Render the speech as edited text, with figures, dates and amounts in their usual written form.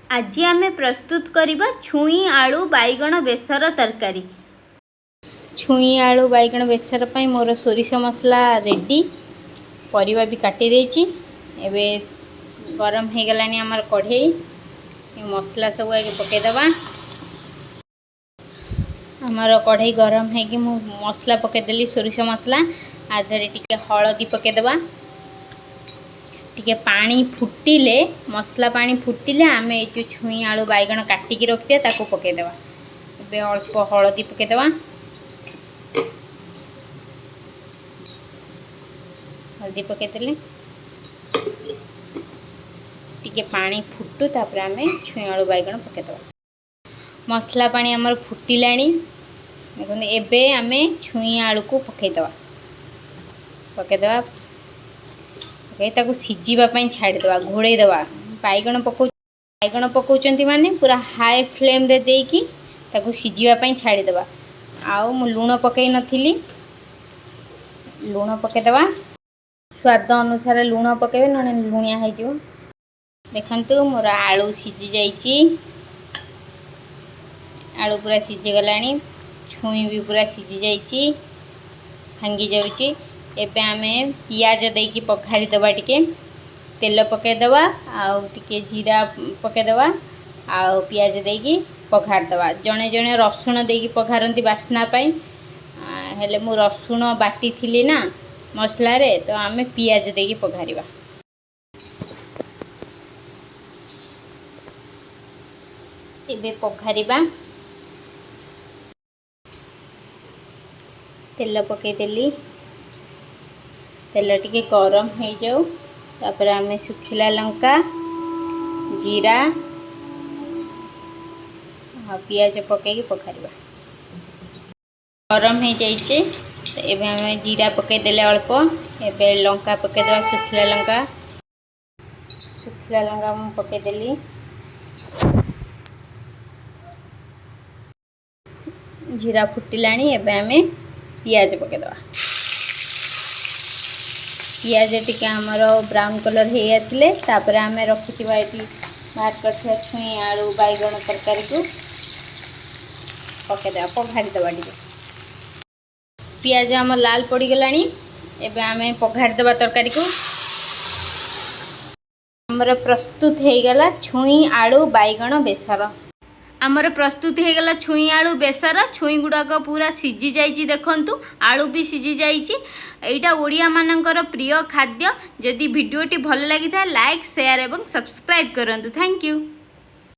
आज आमे प्रस्तुत करिबा छुई आलू बैगण बेसर तरकारी। छुई आलू बैगण बेसर पई मोर सोरिष मसला रेडी, परिवा भी काटी देछि। एबे गरम हे गलानी हमर कढ़ई, मसला सब आगे पके दबा। हमर कढ़ई गरम है कि मु मसला पके देली सोरिष मसला। आधरे टिके हळदी पके दबा। टिके पानी फुटिले, मसला पानी फुटिले आमे जो छुई आलू बैगण काटिकी रखिते ताको पके दबा। एबे अल्प हळदी पके दबा। हल्दी पके देले टिके पानी फुटू, तापर आमे छुई आलू बैगण पके दबा। मसला पानी हमर फुटिलानी। देखो एबे आमे छुई आलू को पके दबा। पके दबा ताको सिझीबा पई छाड़ी दबा, घोड़े दबा। बैगण पकाउचंती माने पूरा हाई फ्लेम रे देकी ताको सिझीबा पई छाड़ी दबा। आउ मु लूण पकई नथिली, लूण पके दबा। स्वाद अनुसार लूण पकेबे, नने लुणिया हे जिवो। देखंतु मोर आलू सिझी जाईची, आलू पूरा सिझी गलानी। छुई भी पूरा सिझी जाईची, भांगी जाउची। एबे आमे पियाज देकी पखारी दबा। टिके तेल पके दबा, आउ टिके जीरा पके दबा, आउ पियाज देकी पखार दबा। जणे जणे रसुण देकी पखारंती बास्ना पई, हेले मु रसुण बाटी थिली ना मसला रे, तो आमे पियाज देकी पखारिबा। एबे पखारिबा। तेल पके देली, तेल टिके गरम हो जाऊ, तापर आमे सुखिला लंका, जीरा आ पियाज पके पखारिबा। गरम हो जाइए तो एबे आमे जीरा पके देले अल्प। एबे लंका पके देबा, सुखिला लंका मु पके देली। जीरा फुटिलानी, एबे आमे पियाज पके दबा। पियाज टिके हमर ब्राउन कलर हे आसले, तापर आमे रखिथिबा एटी भात करथिबा छुई आलू बैगण तरकारी को पके देबा, पघारी दबा। टिके पियाज हमर लाल पड़ी गलानी। एबे आमे पघारी दबा तरकारी को। हमर प्रस्तुत हे गला छुई आलू बैगण बेसर। आमर प्रस्तुत हो गला छुई आलू बेसर। छुई गुड़ाक पूरा सिझी जाइए, देखंतु आलू भी सिझी जाइए। एटा ओडिया मानकर प्रिय खाद्य। जदि वीडियोटी भल लगी था लाइक शेयर एवं सब्सक्राइब करंतु। Thank you.